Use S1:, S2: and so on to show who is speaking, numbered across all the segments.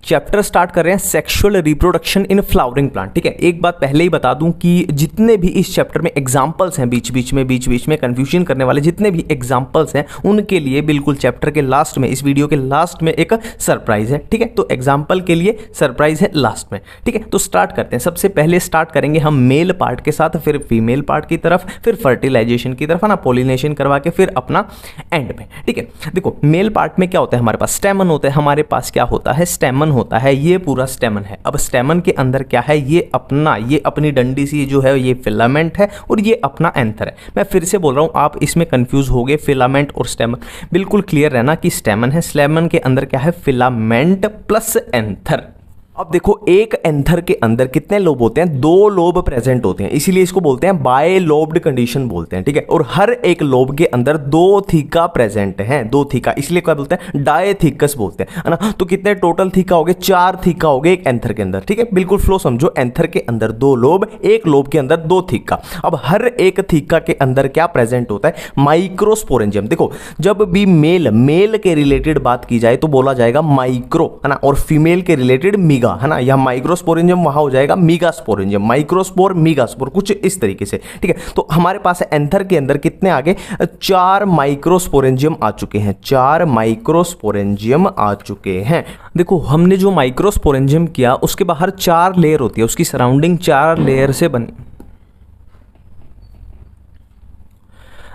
S1: Chapter start कर रहे हैं sexual reproduction in flowering plant. ठीक है, एक बात पहले ही बता दूं कि जितने भी इस चैप्टर में एग्जांपल्स हैं, बीच बीच में कंफ्यूजन करने वाले जितने भी एग्जांपल्स हैं उनके लिए बिल्कुल चैप्टर के लास्ट में, इस वीडियो के लास्ट में एक सरप्राइज है। ठीक है, तो एग्जाम्पल के लिए सरप्राइज है लास्ट में। ठीक है, तो स्टार्ट करते हैं। सबसे पहले स्टार्ट करेंगे हम मेल पार्ट के साथ, फिर फीमेल पार्ट की तरफ, फिर फर्टिलाइजेशन की तरफ, है ना, पोलिनेशन करवा के फिर अपना एंड में। ठीक है, देखो मेल पार्ट में क्या होता है, हमारे पास स्टेमन होता है, हमारे पास क्या होता है, स्टेमन होता है, ये पूरा स्टेमन है। अब स्टेमन के अंदर क्या है, ये अपनी डंडी सी जो है ये फिलामेंट है और ये अपना एंथर है। मैं फिर से बोल रहा हूं, आप इसमें कंफ्यूज हो गए फिलामेंट और स्टेमन। बिल्कुल क्लियर रहना कि स्टेमन है, स्टेमन के अंदर क्या है, फिलामेंट प्लस एंथर। अब देखो एक एंथर के अंदर कितने लोब होते हैं, 2 लोब प्रेजेंट होते हैं, इसीलिए इसको बोलते हैं बाय लोब्ड कंडीशन बोलते हैं। ठीक है, और हर एक लोब के अंदर 2 थीका प्रेजेंट हैं, 2 थीका, इसलिए क्या बोलते हैं, डायथीकस बोलते हैं, है ना। तो कितने टोटल थीका हो गए, 4 थीका हो गए एक एंथर के अंदर। ठीक है, बिल्कुल फ्लो समझो, एंथर के अंदर 2 लोब, एक लोब के अंदर 2 थीका। अब हर एक थीका के अंदर क्या प्रेजेंट होता है, माइक्रोस्पोरेंजियम। देखो जब भी मेल के रिलेटेड बात की जाए तो बोला जाएगा माइक्रो, है ना, और फीमेल के रिलेटेड मीगा, है ना। यह माइक्रोस्पोरेंजियम वहां हो जाएगा मीगास्पोरेंजियम, माइक्रोस्पोर मीगास्पोर, कुछ इस तरीके से। ठीक है, तो हमारे पास एंथर के अंदर कितने आगे, 4 माइक्रोस्पोरेंजियम आ चुके हैं, 4 माइक्रोस्पोरेंजियम आ चुके हैं। देखो हमने जो माइक्रोस्पोरेंजियम किया उसके बाहर 4 लेयर होती है, उसकी सराउंडिंग 4 लेयर से बनी।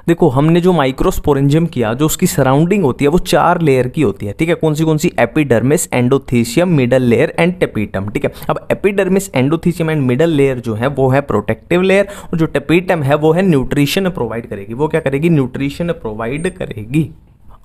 S1: देखो हमने जो माइक्रोस्पोरेंजियम किया, जो उसकी सराउंडिंग होती है वो 4 लेयर की होती है। ठीक है, कौन सी, epidermis, endothecium, middle layer and tapetum. ठीक है, अब epidermis, endothecium and middle layer जो है वो है प्रोटेक्टिव लेयर, और जो टेपिटम है वो है न्यूट्रिशन प्रोवाइड करेगी। वो क्या करेगी, न्यूट्रिशन प्रोवाइड करेगी।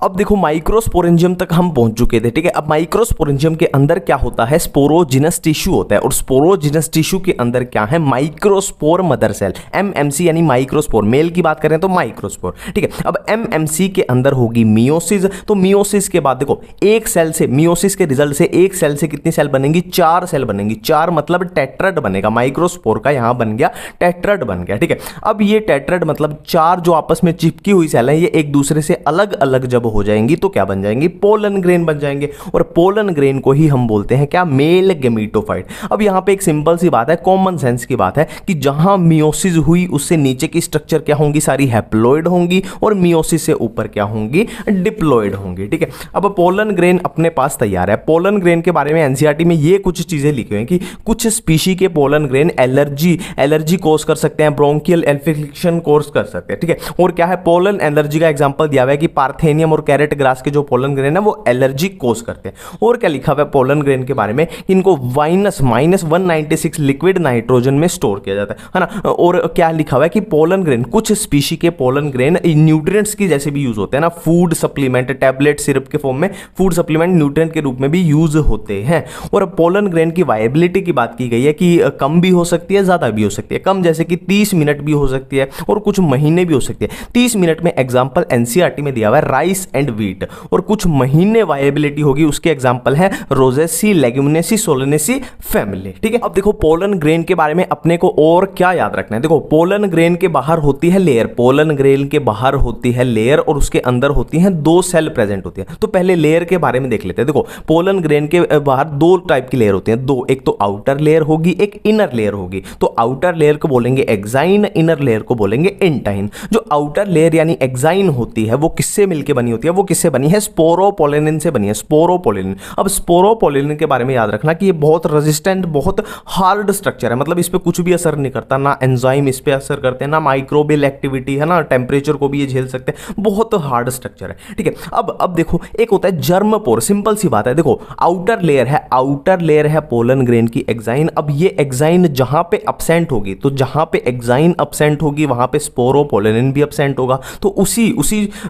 S1: अब देखो माइक्रोस्पोरेंजियम तक हम पहुंच चुके थे। ठीक है, अब माइक्रोस्पोरेंजियम के अंदर क्या होता है, स्पोरोजिनस टिश्यू होता है, और स्पोरोजिनस टिश्यू के अंदर क्या है, माइक्रोस्पोर मदर सेल, एमएमसी यानी माइक्रोस्पोर। मेल की बात करें तो माइक्रोस्पोर। ठीक है, अब एमएमसी के अंदर होगी मियोसिस। तो मियोसिस के बाद देखो एक सेल से, मियोसिस के रिजल्ट से एक सेल से कितनी सेल बनेंगी, 4 सेल बनेंगी। 4 मतलब टेट्राड बनेगा, माइक्रोस्पोर का यहां बन गया टेट्राड बन गया। ठीक है, अब ये टेट्राड मतलब 4 जो आपस में चिपकी हुई सेल है, ये एक दूसरे से अलग अलग जब हो जाएंगी तो क्या बन जाएंगी, पोलन ग्रेन बन जाएंगे, और पोलन ग्रेन को ही हम बोलते हैं क्या, मेल गेमेटोफाइट। अब यहां पे एक सिंपल सी बात है, कॉमन सेंस की बात है कि जहां मियोसिस हुई उससे नीचे की स्ट्रक्चर क्या होंगी, सारी हैप्लॉइड होंगी, और मियोसिस से ऊपर क्या होंगी, डिप्लॉइड होंगी। ठीक है, अब पोलन ग्रेन अपने पास तैयार है। पोलन ग्रेन के बारे में एनसीईआरटी में ये कुछ चीजें लिखी हुई हैं कि कुछ स्पीशी के पोलन ग्रेन एलर्जी कोज कर सकते हैं, ब्रोंकियल इन्फेक्शन कोज कर सकते हैं। ठीक है, और क्या है, पोलन एलर्जी का एग्जांपल दिया हुआ है कि पार्थेनियम और कैरेट ग्रास के जो पोलन ग्रेन है वो एलर्जी कोज करते हैं। और क्या लिखा हुआ है पोलन ग्रेन के बारे में, इनको -196 लिक्विड नाइट्रोजन में स्टोर किया जाता है ना। और क्या लिखा हुआ है कि पोलन ग्रेन, कुछ स्पीशी के पोलन ग्रेन न्यूट्रिएंट्स की जैसे भी यूज होते हैं ना, फूड सप्लीमेंट, टैबलेट, सिरप के फॉर्म में फूड सप्लीमेंट, न्यूट्रिएंट के रूप में भी यूज होते हैं। और पोलन ग्रेन की वायबिलिटी की बात की गई है कि कम भी हो सकती है, ज्यादा भी हो सकती है। कम जैसे कि 30 मिनट भी हो सकती है, और कुछ महीने भी हो सकती है। 30 मिनट में एग्जाम्पल एनसीईआरटी में दिया हुआ है राइस एंड व्हीट, और कुछ महीने वायबिलिटी होगी, उसके एग्जांपल है रोजेसी, लेग्यूमिनेसी, सोलेनेसी फैमिली। ठीक है, अब देखो पोलन ग्रेन के बारे में अपने को और क्या याद रखना है। देखो पोलन ग्रेन के बाहर होती है लेयर, पोलन ग्रेन के बाहर होती है लेयर, और उसके अंदर होती हैं 2 सेल प्रेजेंट होती है। तो पहले लेयर के बारे में देख लेते हैं। देखो पोलन ग्रेन के बाहर 2 टाइप की लेयर होती हैं, 2, एक तो आउटर लेयर होगी, एक इनर लेयर होगी। तो आउटर लेयर को बोलेंगे एक्साइन, इनर लेयर को बोलेंगे इंटाइन। जो आउटर लेयर यानी एक्साइन होती है वो किससे मिलकर बनी होती है, वो किससे बनी है, स्पोरोपोलिनिन से बनी है, स्पोरोपोलिनिन। अब स्पोरोपोलिनिन के बारे में याद रखना कि ये बहुत रेजिस्टेंट, बहुत हार्ड स्ट्रक्चर है, मतलब इस पे कुछ भी असर नहीं करता, ना एंजाइम इस पे असर करते हैं, ना माइक्रोबियल एक्टिविटी, है ना, टेम्परेचर को भी ये झेल सकते हैं, बहुत हार्ड स्ट्रक्चर है। ठीक है, अब देखो एक होता है जर्म पोर, सिंपल सी बात है। देखो आउटर लेयर है पोलन ग्रेन की एक्साइन। अब ये एक्साइन जहां पे एब्सेंट होगी, तो जहां पे एक्साइन एब्सेंट होगी वहां पे स्पोरोपोलिनिन भी एब्सेंट होगा, तो उसी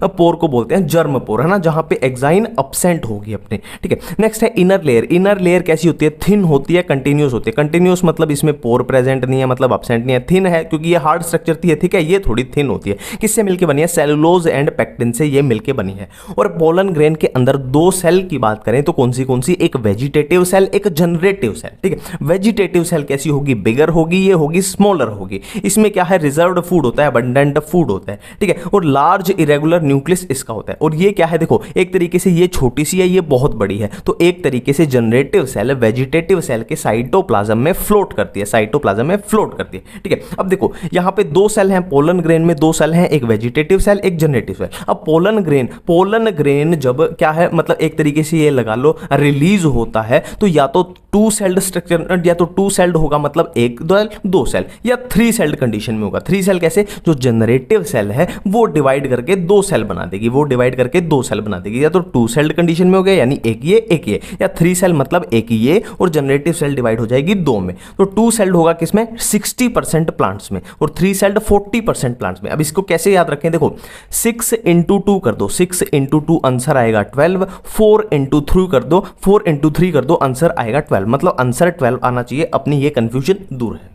S1: पोर को बोलते हैं जर्म पोर, है ना, जहां पे एक्साइन एब्सेंट होगी अपने। ठीक है, नेक्स्ट है इनर लेयर। इनर लेयर कैसी होती है, थिन होती है, कंटिन्यूस होती है। कंटिन्यूस मतलब इसमें पोर प्रेजेंट नहीं है, मतलब एब्सेंट नहीं है। थिन है क्योंकि ये हार्ड स्ट्रक्चर थी, ठीक है, ये थोड़ी थिन होती है। किससे मिलकर बनी है, सेलुलोज एंड पेक्टिन से ये मिलकर बनी है। और पोलन ग्रेन के अंदर 2 सेल की बात करें तो कौन सी, एक वेजिटेटिव सेल, एक जनरेटिव सेल। ठीक है, वेजिटेटिव सेल कैसी होगी, बिगर होगी, ये होगी स्मॉलर होगी। इसमें क्या है, रिजर्व्ड फूड होता है, अबंडेंट फूड होता है। ठीक है, और लार्ज इरेगुलर न्यूक्लियस इसका होता है। और ये क्या है, देखो एक तरीके से ये छोटी सी है, ये बहुत बड़ी है, तो एक तरीके से जनरेटिव सेल वेजिटेटिव सेल के साइटोप्लाज्म में फ्लोट करती है, साइटोप्लाज्म में फ्लोट करती है, ठीक है। अब देखो यहां पे दो सेल हैं, पोलन ग्रेन में दो सेल हैं, एक वेजिटेटिव सेल एक जनरेटिव सेल। अब पोलन ग्रेन जब क्या है, मतलब एक तरीके से ये लगा लो रिलीज होता है, तो या तो टू सेल्ड स्ट्रक्चर, या तो टू सेल्ड होगा मतलब एक दो सेल, या थ्री सेल्ड कंडीशन में होगा। थ्री सेल कैसे, जो जनरेटिव सेल है वो डिवाइड करके दो सेल बना देगी, वो डिवाइड करके दो सेल बना देगी, या तो टू सेल्ड कंडीशन में हो गया यानी एक ये, या थ्री सेल मतलब एक ये, और जनरेटिव सेल डिवाइड हो जाएगी दो में। तो टू सेल्ड होगा किसमें, 60% प्लांट्स में, और थ्री सेल्ड 40% प्लांट्स में। अब इसको कैसे याद रखें, देखो 6 इंटू 2 कर दो, 6 इंटू 2 आंसर आएगा 12, 4 इंटू 3 कर दो, 4 इंटू 3 कर दो, आंसर आएगा 12, मतलब आंसर 12 आना चाहिए। अपनी ये कंफ्यूजन दूर है।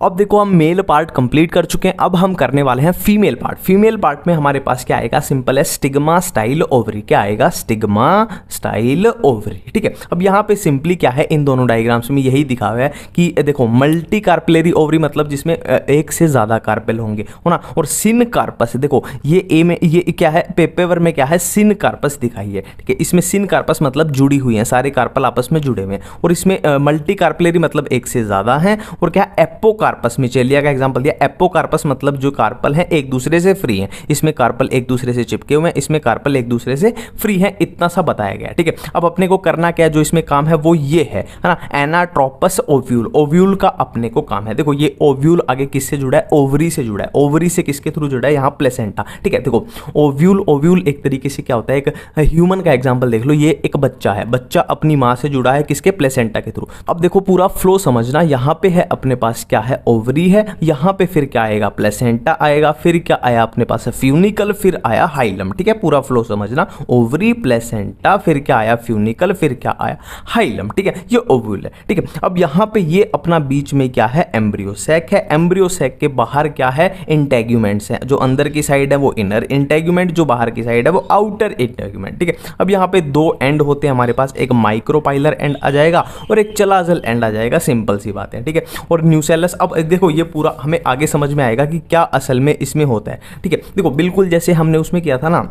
S1: अब देखो हम मेल पार्ट कंप्लीट कर चुके हैं, अब हम करने वाले हैं फीमेल पार्ट। फीमेल पार्ट में हमारे पास क्या आएगा, सिंपल है, स्टिग्मा स्टाइल ओवरी। क्या आएगा, स्टिग्मा स्टाइल ओवरी, ठीक है। अब यहाँ पे सिंपली क्या है, इन दोनों डायग्राम्स में यही दिखा हुआ है कि देखो मल्टी कार्पेलरी ओवरी मतलब जिसमें एक से ज्यादा कार्पेल होंगे, हो ना। और सिन कार्पस, देखो ये ए में ये क्या है, पेपर में क्या है, सिन कार्पस दिखाई है, ठीक है। इसमें सिन कार्पस मतलब जुड़ी हुई है, सारे कार्पल आपस में जुड़े हुए हैं। और इसमें मल्टी कार्पेलरी मतलब एक से ज्यादा है। और क्या, एप्पो कार्पस में चेलिया का एग्जांपल दिया, एपोकार्पस मतलब जो कार्पल हैं एक दूसरे से फ्री हैं, इसमें कार्पल एक दूसरे से चिपके हुए हैं, इसमें कार्पल एक दूसरे से फ्री हैं, इतना सा बताया गया है, ठीक है। अब अपने को करना क्या है, जो इसमें काम है वो ये है ना, एनाट्रोपस ओव्यूल। ओव्यूल का अपने को काम है, देखो ये ओव्यूल आगे किससे जुड़ा है, ओवरी से जुड़ा है। ओवरी से किसके थ्रू जुड़ा है, यहाँ प्लेसेंटा, ठीक है। देखो ओव्यूल एक तरीके से क्या होता है, एक ह्यूमन का एग्जाम्पल देख लो, ये एक बच्चा है, बच्चा अपनी माँ से जुड़ा है किसके, प्लेसेंटा के थ्रू। अब देखो पूरा फ्लो समझना, यहाँ पे है अपने पास क्या है, ओवरी है, यहां पे फिर क्या आएगा, प्लेसेंटा आएगा, फिर क्या आया अपने पास फ्यूनिकल, फिर आया हाइलम, ठीक है। पूरा फ्लो समझना, ओवरी प्लेसेंटा, फिर क्या आया फ्यूनिकल, फिर क्या आया हाइलम, ठीक है। ये ओव्यूल है, ठीक है। अब यहां पे ये अपना बीच में क्या है, एम्ब्रियो सैक है, एम्ब्रियो सैक के बाहर क्या है, इंटेग्यूमेंट्स है, जो अंदर की साइड है वो इनर इंटेग्यूमेंट, जो बाहर की साइड है वो आउटर इंटेग्यूमेंट, ठीक है। अब यहां पे दो एंड होते हैं हमारे पास, एक माइक्रोपाइलर एंड आ जाएगा और एक चलाजल एंड आ जाएगा, सिंपल सी बात है, ठीक है। और न्यूसेलस, अब देखो ये पूरा हमें आगे समझ में आएगा कि क्या असल में इसमें होता है, ठीक है। देखो बिल्कुल जैसे हमने उसमें किया था ना,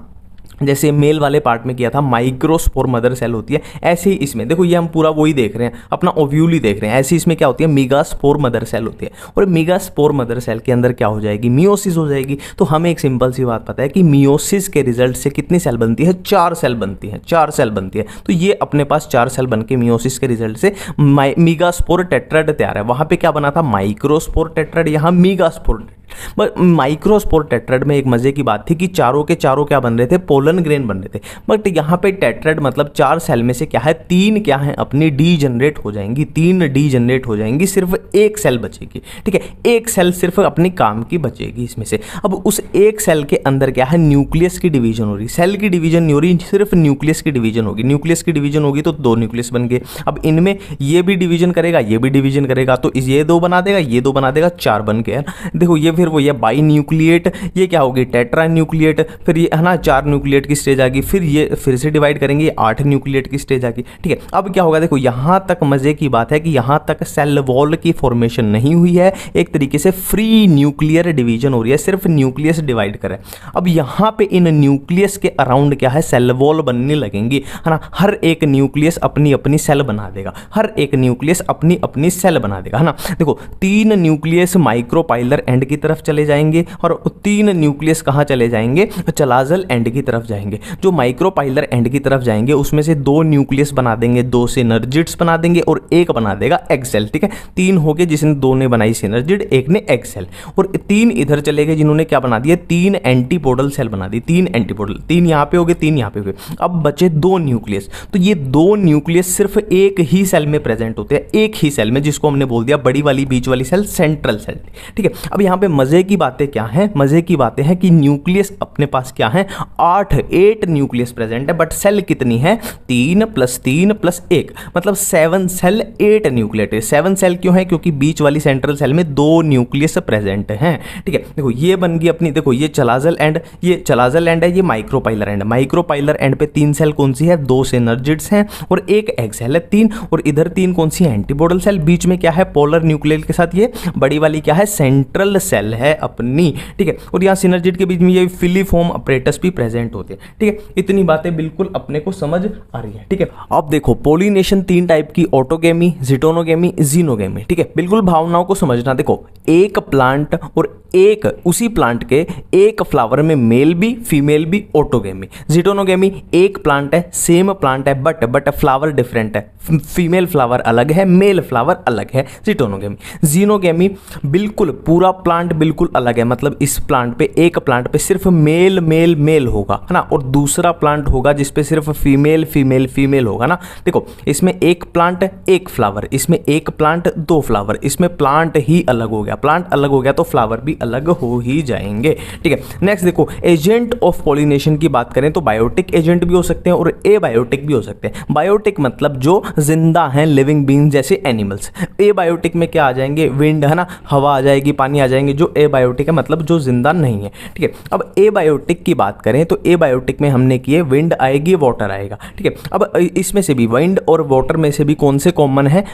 S1: जैसे मेल वाले पार्ट में किया था, माइक्रोस्पोर मदर सेल होती है, ऐसे ही इसमें देखो ये हम पूरा वही देख रहे हैं, अपना ओव्यूल ही देख रहे हैं। ऐसे इसमें क्या होती है, मेगास्पोर मदर सेल होती है, और मेगास्पोर मदर सेल के अंदर क्या हो जाएगी, मियोसिस हो जाएगी। तो हमें एक सिंपल सी बात पता है कि मियोसिस के रिजल्ट से कितनी सेल बनती है, 4 सेल बनती है, 4 सेल बनती है। तो ये अपने पास 4 सेल बन के मियोसिस के रिजल्ट से मेगास्पोर टेट्राड तैयार है। वहां पे क्या बना था, माइक्रोस्पोर टेट्राड, यहाँ मेगास्पोर। माइक्रोस्पोर टेट्राड में एक मजे की बात थी कि चारों के चारों क्या बन रहे थे, पोलन ग्रेन बन रहे थे। बट यहाँ पे टेट्राड मतलब 4 सेल में से क्या है, 3 क्या है अपनी डी जनरेट हो जाएंगी, 3 डी जनरेट हो जाएंगी, सिर्फ एक सेल बचेगी, ठीक है। एक सेल सिर्फ अपनी काम की बचेगी इसमें से। अब उस एक सेल के अंदर क्या है, न्यूक्लियस की डिवीजन हो रही, सेल की डिवीजन नहीं हो रही, सिर्फ न्यूक्लियस की डिवीजन होगी। न्यूक्लियस की डिवीजन होगी तो 2 न्यूक्लियस बन गए। अब इनमें ये भी डिवीजन करेगा, ये भी डिवीजन करेगा, तो ये 2 बना देगा, ये 2 बना देगा, 4 बन गए। देखो ये फिर वो ये बाई न्यूक्लिएट, ये क्या होगी, टेट्रा न्यूक्लिएट, फिर ये है ना 4 न्यूक्लिएट की स्टेज आ गई, फिर ये फिर से डिवाइड करेंगे, 8 न्यूक्लिएट की स्टेज आ गई, ठीक है। अब क्या होगा, देखो यहां तक मजे की बात है कि यहां तक सेल वॉल की फॉर्मेशन नहीं हुई है, एक तरीके से फ्री न्यूक्लियर डिवीजन हो रही है, सिर्फ न्यूक्लियस डिवाइड करें। अब यहां पे इन न्यूक्लियस के अराउंड क्या है, सेल वॉल बनने लगेंगी, है ना। हर एक न्यूक्लियस अपनी अपनी सेल बना देगा, हर एक न्यूक्लियस अपनी अपनी सेल बना देगा, है ना। देखो 3 न्यूक्लियस माइक्रोपाइलर एंड की तरफ चले जाएंगे और 3 न्यूक्लियस कहां चले जाएंगे, चलाजल एंड की तरफ जाएंगे। जो माइक्रोपाइलर एंड की तरफ जाएंगे उसमें से 2 न्यूक्लियस बना देंगे, 2 सिनर्जिड्स बना देंगे और 1 बना देगा एग सेल, ठीक है। 3 हो गए जिसने 2 ने बनाई सिनर्जिड, 1 ने एग सेल, और 3 इधर चले गए जिन्होंने क्या बना दिया, 3 एंटीपोडल सेल बना दी, 3 एंटीपोडल, 3 यहां पे हो गए, 3 यहां पे हो गए। अब बचे 2 न्यूक्लियस, तो ये 2 न्यूक्लियस सिर्फ एक ही सेल में प्रेजेंट होते हैं, एक ही सेल में, जिसको हमने बोल दिया बड़ी वाली बीच वाली सेल सेंट्रल सेल, ठीक है। अब यहां पे मजे की बातें क्या है, मजे की बातें हैं कि न्यूक्लियस अपने पास क्या है, 8 न्यूक्लियस प्रेजेंट है, बट सेल कितनी है, 3 + 3 + 1 मतलब 7 सेल 8 न्यूक्लियट है। 7 सेल क्यों है, क्योंकि बीच वाली सेंट्रल सेल में 2 न्यूक्लियस प्रेजेंट हैं, ठीक है। देखो ये बन गई अपनी, देखो ये चलाजल एंड, ये चलाजल एंड है, ये माइक्रोपाइलर एंड। माइक्रोपाइलर एंड पे 3 सेल कौन सी है, 2 सिनर्जिड्स हैं और 1 एग सेल है, 3, और इधर 3 कौन सी है, एंटीपोडल सेल। बीच में क्या है, पोलर न्यूक्लियर के साथ ये बड़ी वाली क्या है, सेंट्रल सेल सेल है अपनी, ठीक है। और यहाँ सिनर्जिड के बीच में ये फिलीफॉर्म अपरेटस भी प्रेजेंट होते हैं, ठीक है। इतनी बातें बिल्कुल अपने को समझ आ रही है, ठीक है। अब देखो पोलिनेशन 3 टाइप की, ऑटोगेमी, जिटोनोगेमी, जीनोगेमी, ठीक है। बिल्कुल भावनाओं को समझना। देखो एक प्लांट और एक उसी प्लांट के एक फ्लावर में मेल भी फीमेल भी, ऑटोगेमी। जिटोनोगेमी एक प्लांट है, सेम प्लांट है बट फ्लावर डिफरेंट है, फीमेल फ्लावर अलग है, मेल फ्लावर अलग है, जिटोनोगेमी। जीनोगेमी बिल्कुल पूरा प्लांट बिल्कुल अलग है, मतलब इस प्लांट पे एक प्लांट पे सिर्फ मेल मेल मेल होगा, है ना, और दूसरा प्लांट होगा जिसपे सिर्फ फीमेल फीमेल फीमेल होगा ना। देखो इसमें एक प्लांट एक फ्लावर, इसमें एक प्लांट 2 फ्लावर, इसमें प्लांट ही अलग हो गया, प्लांट अलग हो गया तो फ्लावर भी अलग हो ही जाएंगे, ठीक है। नेक्स्ट देखो एजेंट ऑफ पॉलिनेशन की बात करें तो बायोटिक एजेंट भी हो सकते हैं और एबायोटिक भी हो सकते हैं। बायोटिक मतलब जो जिंदा हैं, लिविंग बीइंग जैसे एनिमल्स। एबायोटिक में क्या आ जाएंगे, विंड, है ना, हवा आ जाएगी, पानी आ जाएंगे। जो एबायोटिक है मतलब जो जिंदा नहीं है, ठीक है। अब एबायोटिक की बात करें तो एबायोटिक में हमने किए विंड आएगी, वाटर आएगा, ठीक है। अब इसमें से भी विंड और वाटर में से भी कौन से कॉमन है,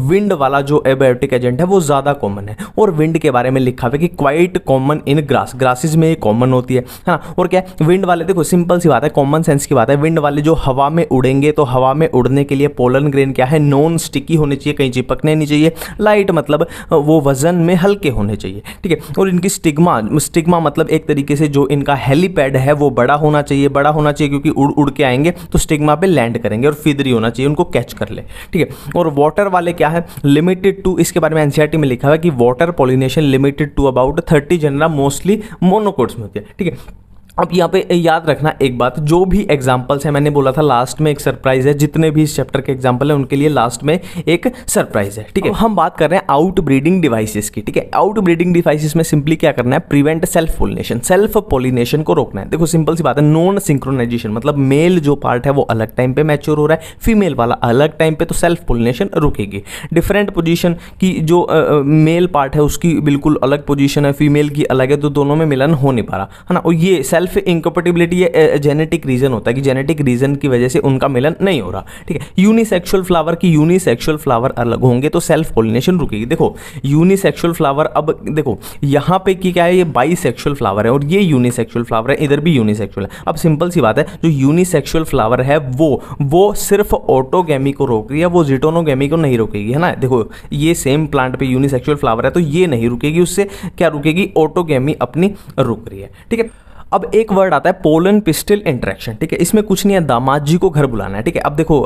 S1: विंड वाला जो एबायोटिक एजेंट है वो ज़्यादा कॉमन है। और विंड के बारे में लिखा हुआ है कि quite common in grass, grasses में कॉमन होती है ना। और क्या है विंड वाले, देखो सिंपल सी बात है, कॉमन सेंस की बात है, विंड वाले जो हवा में उड़ेंगे तो हवा में उड़ने के लिए पोलन ग्रेन क्या है, नॉन स्टिकी होने चाहिए, कहीं चिपकने नहीं चाहिए। लाइट मतलब वो वजन में हल्के होने चाहिए, ठीक है। और इनकी स्टिग्मा मतलब एक तरीके से जो इनका हेलीपैड है वो बड़ा होना चाहिए, बड़ा होना चाहिए क्योंकि उड़ उड़ के आएंगे तो स्टिग्मा पे लैंड करेंगे, और फिदरी होना चाहिए, उनको कैच कर ले, ठीक है। और वाटर वाले क्या है, लिमिटेड टू, इसके बारे में एनसीईआरटी में लिखा हुआ है कि water pollination limited to about 30 genera, mostly monocots में होती है, ठीक है। अब यहाँ पे याद रखना एक बात, जो भी एग्जाम्पल्स है, मैंने बोला था लास्ट में एक सरप्राइज है, जितने भी इस चैप्टर के एग्जाम्पल है उनके लिए लास्ट में एक सरप्राइज है, ठीक है। हम बात कर रहे हैं आउट ब्रीडिंग डिवाइसेस की, ठीक है। आउट ब्रीडिंग डिवाइसेस में सिंपली क्या करना है, prevent self pollination, self pollination को रोकना है। देखो सिंपल सी बात है, नॉन सिंक्रोनाइजेशन मतलब मेल जो पार्ट है वो अलग टाइम पे मैच्योर हो रहा है, फीमेल वाला अलग टाइम पे, तो सेल्फ पोलिनेशन रुकेगी। डिफरेंट पोजीशन की जो मेल पार्ट है उसकी बिल्कुल अलग पोजीशन है, फीमेल की अलग है, तो दोनों में मिलन हो नहीं पा रहा, है ना। और ये सेल्फ इनकम्पैटिबिलिटी जेनेटिक रीजन होता है कि जेनेटिक रीजन की वजह से उनका मिलन नहीं हो रहा, ठीक है। यूनिसेक्सुअल फ्लावर की यूनिसेक्सुअल फ्लावर अलग होंगे तो सेल्फ पोलिनेशन रुकेगी। देखो यूनिसेक्सुअल फ्लावर, अब देखो यहाँ पे क्या है, ये बाईसेक्सुअल फ्लावर है और ये यूनिसेक्सुअल फ्लावर है, इधर भी यूनिसेक्सुअल है। अब सिंपल सी बात है, जो यूनिसेक्सुअल फ्लावर है वो सिर्फ ऑटोगेमी को रोक रही है, वो जिटोनोगेमी को नहीं रोकेगी, है ना। देखो ये सेम प्लांट पे यूनिसेक्सुअल फ्लावर है तो ये नहीं रुकेगी, उससे क्या रुकेगी, ऑटोगेमी अपनी रुक रही है, ठीक है। अब एक वर्ड आता है पोलन पिस्टल इंटरेक्शन, ठीक है। इसमें कुछ नहीं है, दामाद जी को घर बुलाना है, ठीक है। अब देखो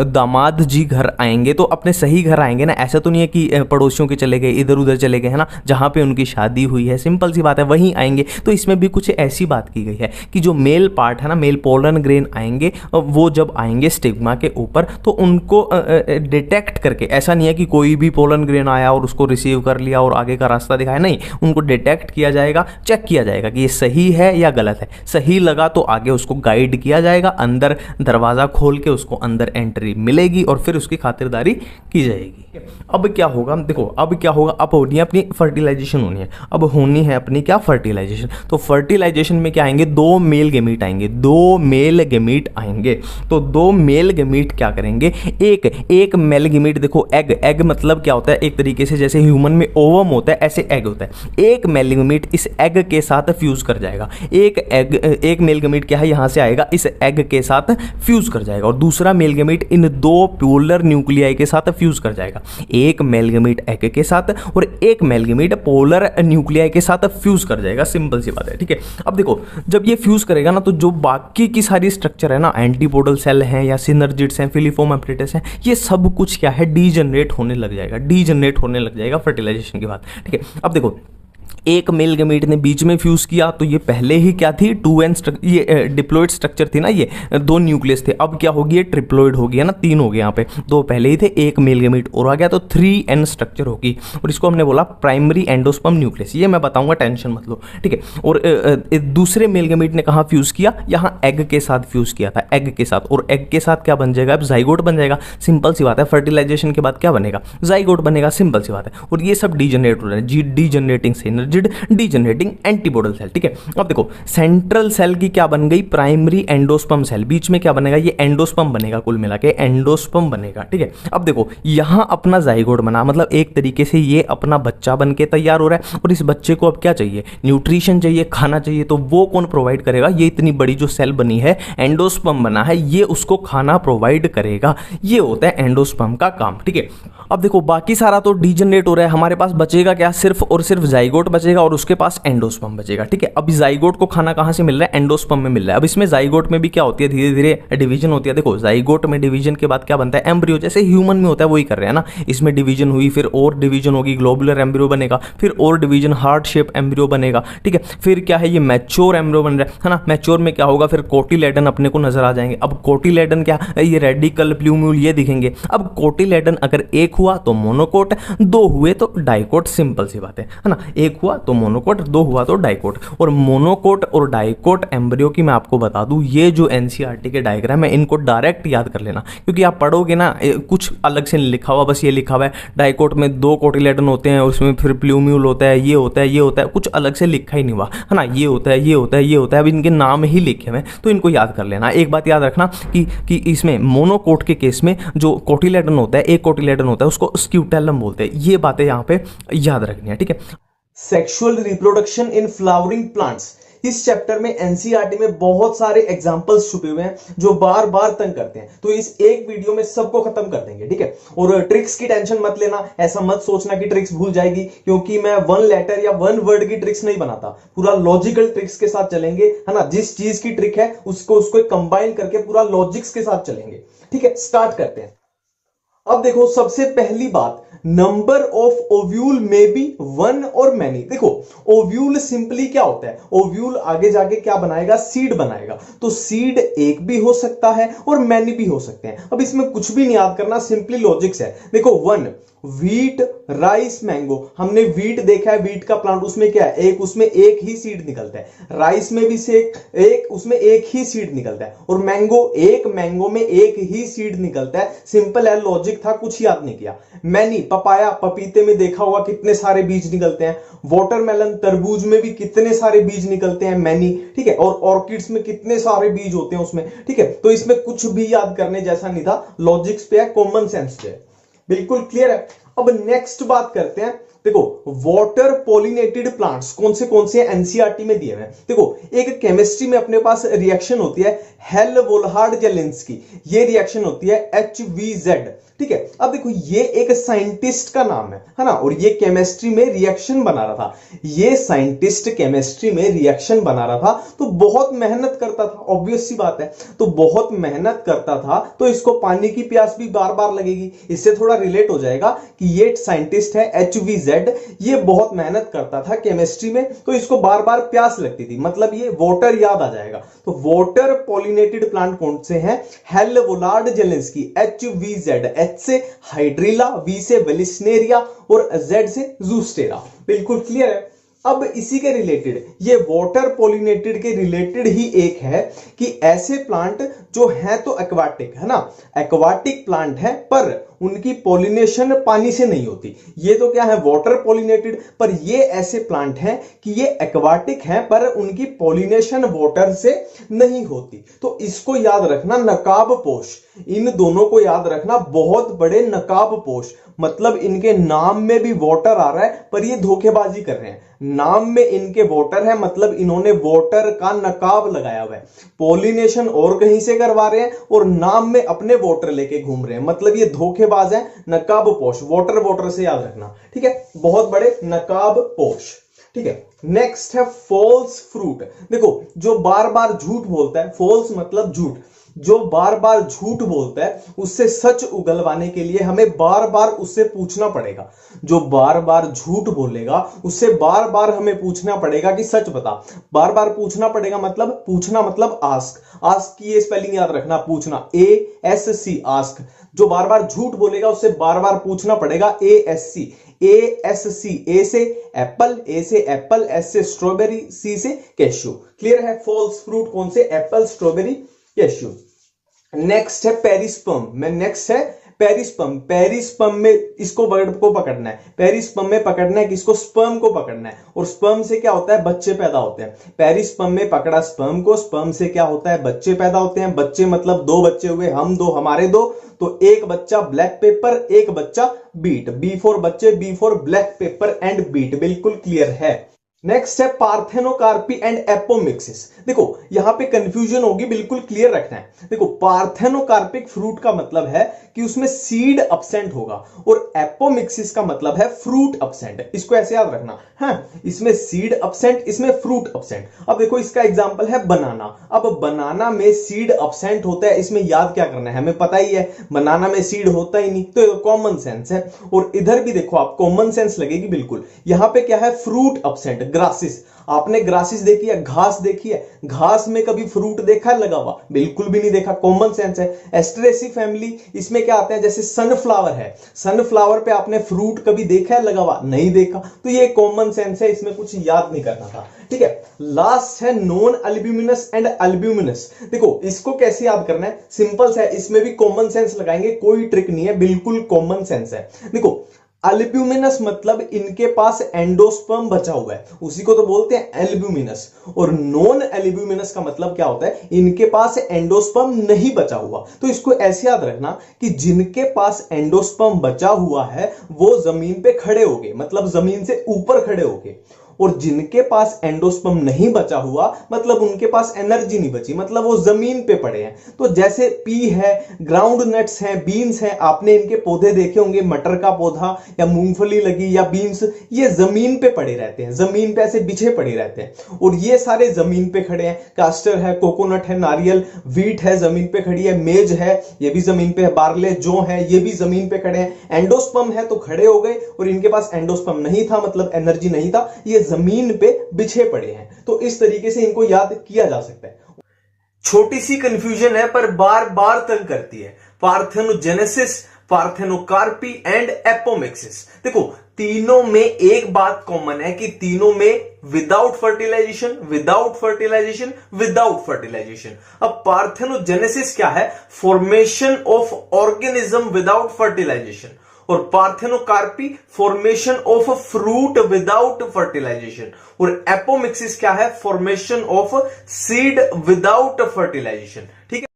S1: दामाद जी घर आएंगे तो अपने सही घर आएंगे ना, ऐसा तो नहीं है कि पड़ोसियों के चले गए, इधर उधर चले गए, है ना, जहाँ पे उनकी शादी हुई है, सिंपल सी बात है वहीं आएंगे। तो इसमें भी कुछ ऐसी बात की गई है कि जो मेल पार्ट है ना, मेल पोलन ग्रेन आएंगे, वो जब आएंगे स्टिग्मा के ऊपर तो उनको डिटेक्ट करके, ऐसा नहीं है कि कोई भी पोलन ग्रेन आया और उसको रिसीव कर लिया और आगे का रास्ता दिखाया, नहीं, उनको डिटेक्ट किया जाएगा, चेक किया जाएगा कि ये सही है या गलत है। सही लगा तो आगे उसको गाइड किया जाएगा, अंदर दरवाजा खोल के उसको अंदर एंट्री मिलेगी और फिर उसकी खातिरदारी की जाएगी। अब क्या होगा, देखो अब क्या होगा, अब होनी है अपनी फर्टिलाइजेशन, होनी है, अब होनी है अपनी क्या, फर्टिलाइजेशन। तो फर्टिलाइजेशन में क्या आएंगे, 2 मेल गेमीट आएंगे, 2 मेल गेमीट आएंगे। तो 2 मेल गेमीट क्या करेंगे, एक मेल गेमीट, देखो एग मतलब क्या होता है, एक तरीके से जैसे ह्यूमन में ओवम होता है ऐसे एग होता है। एक मेल गेमीट इस एग के साथ फ्यूज कर जाएगा, एक मेल गेमीट क्या है, यहां से आएगा, इस एग के साथ फ्यूज कर जाएगा, और दूसरा मेल गेमीट इन 2 पोलर न्यूक्लियाई के साथ फ्यूज कर जाएगा। एक मेल गेमीट एग के साथ और एक मेल गेमीट पोलर न्यूक्लियाई के साथ फ्यूज कर जाएगा, सिंपल सी बात है, ठीक है। अब देखो जब ये फ्यूज करेगा ना, तो जो बाकी की सारी स्ट्रक्चर है ना, एंटीपोडल सेल हैं या सिनर्जिड्स हैं, फिलीफॉर्म एपरेटस हैं, ये सब कुछ क्या है, डीजनरेट होने लग जाएगा फर्टिलाइजेशन के बाद, ठीक है। अब देखो एक मेल गेमीट ने बीच में फ्यूज किया तो ये पहले ही क्या थी, 2n ये डिप्लॉइड स्ट्रक्चर थी ना, ये 2 न्यूक्लियस थे। अब क्या होगी, ये ट्रिप्लॉइड हो गया ना, 3 हो गए यहाँ पे, 2 पहले ही थे, एक मेल गेमीट और आ गया तो 3n स्ट्रक्चर होगी, और इसको हमने बोला प्राइमरी एंडोस्पर्म न्यूक्लियस। ये मैं बताऊंगा, टेंशन मत लो, ठीक है। और दूसरे मेल गेमीट ने कहाँ फ्यूज किया, यहाँ एग के साथ फ्यूज किया था, एग के साथ, और एग के साथ क्या बन जाएगा, अब जाइगोट बन जाएगा, सिंपल सी बात है। फर्टिलाइजेशन के बाद क्या बनेगा, जाइगोट बनेगा, सिंपल सी बात है। और ये सब डीजनरेट हो रहा है, डीजनरेटिंग एनर्जिड डीजनरेटिंग एंटीबॉडल सेल, ठीक है। अब देखो सेंट्रल सेल की क्या बन गई, प्राइमरी एंडोस्पर्म सेल, बीच में क्या बनेगा, ये एंडोस्पर्म बनेगा, कुल मिला के एंडोस्पर्म बनेगा, ठीक है। अब देखो यहां अपना जाइगोट बना, मतलब एक तरीके से ये अपना बच्चा बन के तैयार हो रहा है, और इस बच्चे को अब क्या चाहिए, न्यूट्रिशन चाहिए, खाना चाहिए, तो वो कौन प्रोवाइड करेगा, ये इतनी बड़ी जो सेल बनी है, एंडोस्पर्म बना है, ये उसको खाना प्रोवाइड करेगा, ये होता है एंडोस्पर्म का काम, ठीक है। अब देखो बाकी सारा तो डीजनरेट हो रहा है, हमारे पास बचेगा क्या, सिर्फ और सिर्फ जाइगोट बचेगा और उसके पास एंडोस्पर्म बचेगा, ठीक है। अब जाइगोट को खाना कहां से मिल रहा है, एंडोस्पर्म में मिल रहा है। अब इसमें जाइगोट में भी क्या होती है, धीरे धीरे डिवीजन होती है। देखो जाइगोट में डिवीजन के बाद क्या बनता है, एम्ब्रियो, जैसे ह्यूमन में होता है वही कर रहे हैं ना, इसमें डिवीजन हुई, फिर और डिवीजन होगी, ग्लोबुलर एम्ब्रियो बनेगा, फिर और डिवीजन हार्ट शेप एम्ब्रियो बनेगा, ठीक है। फिर क्या है, ये मैच्योर एम्ब्रियो बन रहा है ना, मैच्योर में क्या होगा, फिर कोटिलेडन अपने को नजर आ जाएंगे। अब कोटिलेडन क्या, ये रेडिकल प्लूम्यूल ये दिखेंगे। अब कोटिलेडन अगर एक हुआ तो मोनोकोट, दो हुए तो डाइकोट, सिंपल सी बात है ना, एक हुआ तो मोनोकोट, दो हुआ तो डाइकोट। और मोनोकोट और डाइकोट एम्ब्रियो की मैं आपको बता दूं, ये जो एनसीईआरटी के डायग्राम है इनको डायरेक्ट याद कर लेना, क्योंकि आप पढ़ोगे ना कुछ अलग से नहीं लिखा हुआ, बस ये लिखा हुआ है डाइकोट में दो कोटिलेडन होते हैं, उसमें फिर प्लूम्यूल होता है, ये होता है, ये होता है, कुछ अलग से लिखा ही नहीं हुआ है ना, ये होता है, ये होता है, ये होता है, अब इनके नाम ही लिखे हुए हैं, तो इनको याद कर लेना। एक बात याद रखना कि इसमें मोनोकोट के केस में जो कोटिलेडन होता है, एक कोटिलेडन होता है, उसको स्क्यूटेलम बोलते हैं, ये बातें यहाँ पे याद रखनी है, ठीक है। Sexual reproduction in flowering plants, इस चैप्टर में एनसीईआरटी में बहुत सारे एग्जांपल्स छुपे हुए हैं जो बार बार तंग करते हैं, तो इस एक वीडियो में सबको खत्म कर देंगे, ठीक है। और ट्रिक्स की टेंशन मत लेना, ऐसा मत सोचना कि ट्रिक्स भूल जाएगी, क्योंकि मैं वन लेटर या वन वर्ड की ट्रिक्स नहीं बनाता, पूरा लॉजिकल ट्रिक्स के साथ चलेंगे, है ना। जिस चीज की ट्रिक है उसको कंबाइन करके पूरा लॉजिक्स के साथ चलेंगे, ठीक है। स्टार्ट करते हैं। अब देखो सबसे पहली बात, नंबर ऑफ ओव्यूल में बी वन और मैनी। देखो ओव्यूल सिंपली क्या होता है, ओव्यूल आगे जाके क्या बनाएगा, सीड बनाएगा, तो सीड एक भी हो सकता है और मैनी भी हो सकते हैं। अब इसमें कुछ भी नहीं याद करना, सिंपली लॉजिक्स है। देखो वन, वीट, राइस, मैंगो, हमने वीट देखा है, वीट का प्लांट, उसमें क्या है, एक, उसमें एक ही सीड निकलता है। राइस में भी से एक उसमें एक ही सीड निकलता है। और मैंगो, एक मैंगो में एक ही सीड निकलता है, सिंपल है, लॉजिक था, कुछ याद नहीं किया। मैनी, पपाया, पपीते में देखा होगा कितने सारे बीज निकलते हैं। वाटरमेलन, तरबूज में भी कितने सारे बीज निकलते हैं, मैनी, ठीक है। और ऑर्किड्स में कितने सारे बीज होते हैं उसमें, ठीक है। तो इसमें कुछ भी याद करने जैसा नहीं था, लॉजिक्स पे है, कॉमन सेंस पे है, बिल्कुल क्लियर है। अब नेक्स्ट बात करते हैं, देखो वाटर पॉलिनेटेड प्लांट्स कौन से एनसीईआरटी में दिए हुए हैं। देखो एक केमिस्ट्री में अपने पास रिएक्शन होती है हेल-वोल्हार्ड-जेलेंस्की, ये रिएक्शन होती है HVZ, ठीक है। अब देखो ये एक साइंटिस्ट का नाम है ना, और ये केमिस्ट्री में रिएक्शन बना रहा था, ये साइंटिस्ट केमिस्ट्री में रिएक्शन बना रहा था, तो बहुत मेहनत करता था, ऑब्वियस सी बात है, तो बहुत मेहनत करता था, तो इसको पानी की प्यास भी बार बार लगेगी। इससे थोड़ा रिलेट हो जाएगा कि ये साइंटिस्ट है HVZ, ये बहुत मेहनत करता था केमिस्ट्री में, तो इसको बार बार प्यास लगती थी, मतलब ये वाटर याद आ जाएगा। तो वाटर पॉलिनेटेड प्लांट कौन से हैं, हेल-वोल्हार्ड-जेलेंस्की, HVZ, H से हाइड्रिला, V से वेलिस्नेरिया और Z से जूस्टेरा, बिल्कुल क्लियर है। अब इसी के रिलेटेड, ये वाटर पॉलिनेटेड के रिलेटेड ही एक है कि ऐसे प्लांट जो हैं तो एक्वाटिक है ना, एक्वाटिक प्लांट है पर उनकी पॉलिनेशन पानी से नहीं होती। ये तो क्या है, वाटर पॉलिनेटेड, पर ये ऐसे प्लांट हैं कि ये एक्वाटिक हैं पर उनकी पॉलिनेशन वाटर से नहीं होती। तो इसको याद रखना, नकाबपोश, इन दोनों को याद रखना, बहुत बड़े नकाबपोश, मतलब इनके नाम में भी वाटर आ रहा है पर ये धोखेबाजी कर रहे हैं। नाम में इनके वाटर है, मतलब इन्होंने वाटर का नकाब लगाया हुआ है, पॉलिनेशन और कहीं से करवा रहे हैं और नाम में अपने वाटर लेके घूम रहे हैं, मतलब ये धोखेबाज है, नकाबपोश, वाटर वाटर से याद रखना, ठीक है, बहुत बड़े नकाबपोश, ठीक है। नेक्स्ट है फॉल्स फ्रूट। देखो जो बार बार झूठ बोलता है, फॉल्स मतलब झूठ, जो बार बार झूठ बोलता है उससे सच उगलवाने के लिए हमें बार बार उससे पूछना पड़ेगा। जो बार बार झूठ बोलेगा उससे बार बार हमें पूछना पड़ेगा कि सच बता। बार बार पूछना पड़ेगा मतलब, पूछना मतलब आस्क, आस्क की ये स्पेलिंग याद रखना, पूछना, ASC, आस्क। जो बार बार झूठ बोलेगा उससे बार बार पूछना पड़ेगा, ASC, A से एप्पल, A से एप्पल, S से स्ट्रॉबेरी, C से कैश्यू। क्लियर है, फॉल्स फ्रूट कौन से, एप्पल, स्ट्रॉबेरी, कैश्यू। नेक्स्ट है पेरिस्पर्म, में नेक्स्ट है
S2: पेरिस्पर्म, पेरिस्पर्म में इसको वर्ड को पकड़ना है, पेरिस्पर्म में पकड़ना है किसको, स्पर्म को पकड़ना है, और स्पर्म से क्या होता है, बच्चे पैदा होते हैं। पेरिस्पर्म में पकड़ा स्पर्म को, स्पर्म से क्या होता है, बच्चे पैदा होते हैं। बच्चे मतलब दो बच्चे हुए, हम दो हमारे दो, तो एक बच्चा ब्लैक पेपर, एक बच्चा बीट, बी फॉर बच्चे, B for black pepper and beet. बिल्कुल क्लियर है। नेक्स्ट है पार्थेनोकार्पी एंड एपोमिक्सिस। देखो यहां पे कंफ्यूजन होगी, बिल्कुल क्लियर रखना है। देखो पार्थेनोकार्पिक फ्रूट का मतलब है कि उसमें सीड अब्सेंट होगा, और एपोमिक्सिस का मतलब है फ्रूट अब्सेंट। इसको ऐसे याद रखना, हाँ, इसमें सीड अब्सेंट, इसमें फ्रूट अब्सेंट। अब देखो इसका एग्जांपल है बनाना। अब बनाना में सीड अब्सेंट होता है, इसमें याद क्या करना है, हमें पता ही है बनाना में सीड होता ही नहीं, तो कॉमन सेंस है। और इधर भी देखो आप, कॉमन सेंस लगेगी बिल्कुल। यहां पे क्या है, फ्रूट अब्सेंट। ग्रासिस, आपने ग्रासिस देखी है, घास देखी है, घास में कभी फ्रूट देखा है लगा हुआ, बिल्कुल भी नहीं देखा, कॉमन सेंस है। एस्ट्रेसी फैमिली, इसमें क्या आते हैं, जैसे सनफ्लावर है, सनफ्लावर पे आपने फ्रूट कभी देखा है लगा हुआ, नहीं देखा, तो ये कॉमन सेंस है, इसमें कुछ याद नहीं करना था। ठीक है, लास्ट है नॉन अल्ब्यूमिनस एंड अल्ब्यूमिनस। देखो इसको कैसे याद करना है, सिंपल है, इसमें भी कॉमन सेंस लगाएंगे, कोई ट्रिक नहीं है, बिल्कुल कॉमन सेंस है। देखो अल्ब्यूमिनस मतलब इनके पास एंडोस्पर्म बचा हुआ है, उसी को तो बोलते हैं एल्ब्यूमिनस। और नॉन एल्ब्यूमिनस का मतलब क्या होता है, इनके पास एंडोस्पर्म नहीं बचा हुआ। तो इसको ऐसे याद रखना कि जिनके पास एंडोस्पर्म बचा हुआ है वो जमीन पे खड़े हो गए, मतलब जमीन से ऊपर खड़े हो गए। और जिनके पास एंडोस्पर्म नहीं बचा हुआ मतलब उनके पास एनर्जी नहीं बची, मतलब वो जमीन पे पड़े हैं। तो जैसे पी है, ग्राउंड नट्स हैं, बीन्स हैं, आपने इनके पौधे देखे होंगे, मटर का पौधा या मूंगफली लगी या बीन्स, ये जमीन पे पड़े रहते हैं, जमीन पे ऐसे बिछे पड़े रहते हैं। और ये सारे जमीन पे खड़े हैं, कास्टर है, कोकोनट है, नारियल, व्हीट है जमीन पे खड़ी है, मेज है ये भी जमीन पे है, बार्ले जो है ये भी जमीन पे खड़े हैं। एंडोस्पर्म है तो खड़े हो गए, और इनके पास एंडोस्पर्म नहीं था मतलब एनर्जी नहीं था, ये जमीन पे बिछे पड़े हैं। तो इस तरीके से इनको याद किया जा सकता है। छोटी सी कंफ्यूजन है पर बार बार तंग करती है, पार्थेनोजेनेसिस, पार्थेनोकार्पी एंड एपोमिक्सिस। देखो तीनों में एक बात कॉमन है कि तीनों में without fertilisation, without fertilisation, without fertilisation. अब पार्थेनोजेनेसिस क्या है, formation of organism without fertilisation, और parthenocarpy formation of fruit without fertilisation, और एपोमिक्सिस क्या है, formation of seed without fertilisation. ठीक है।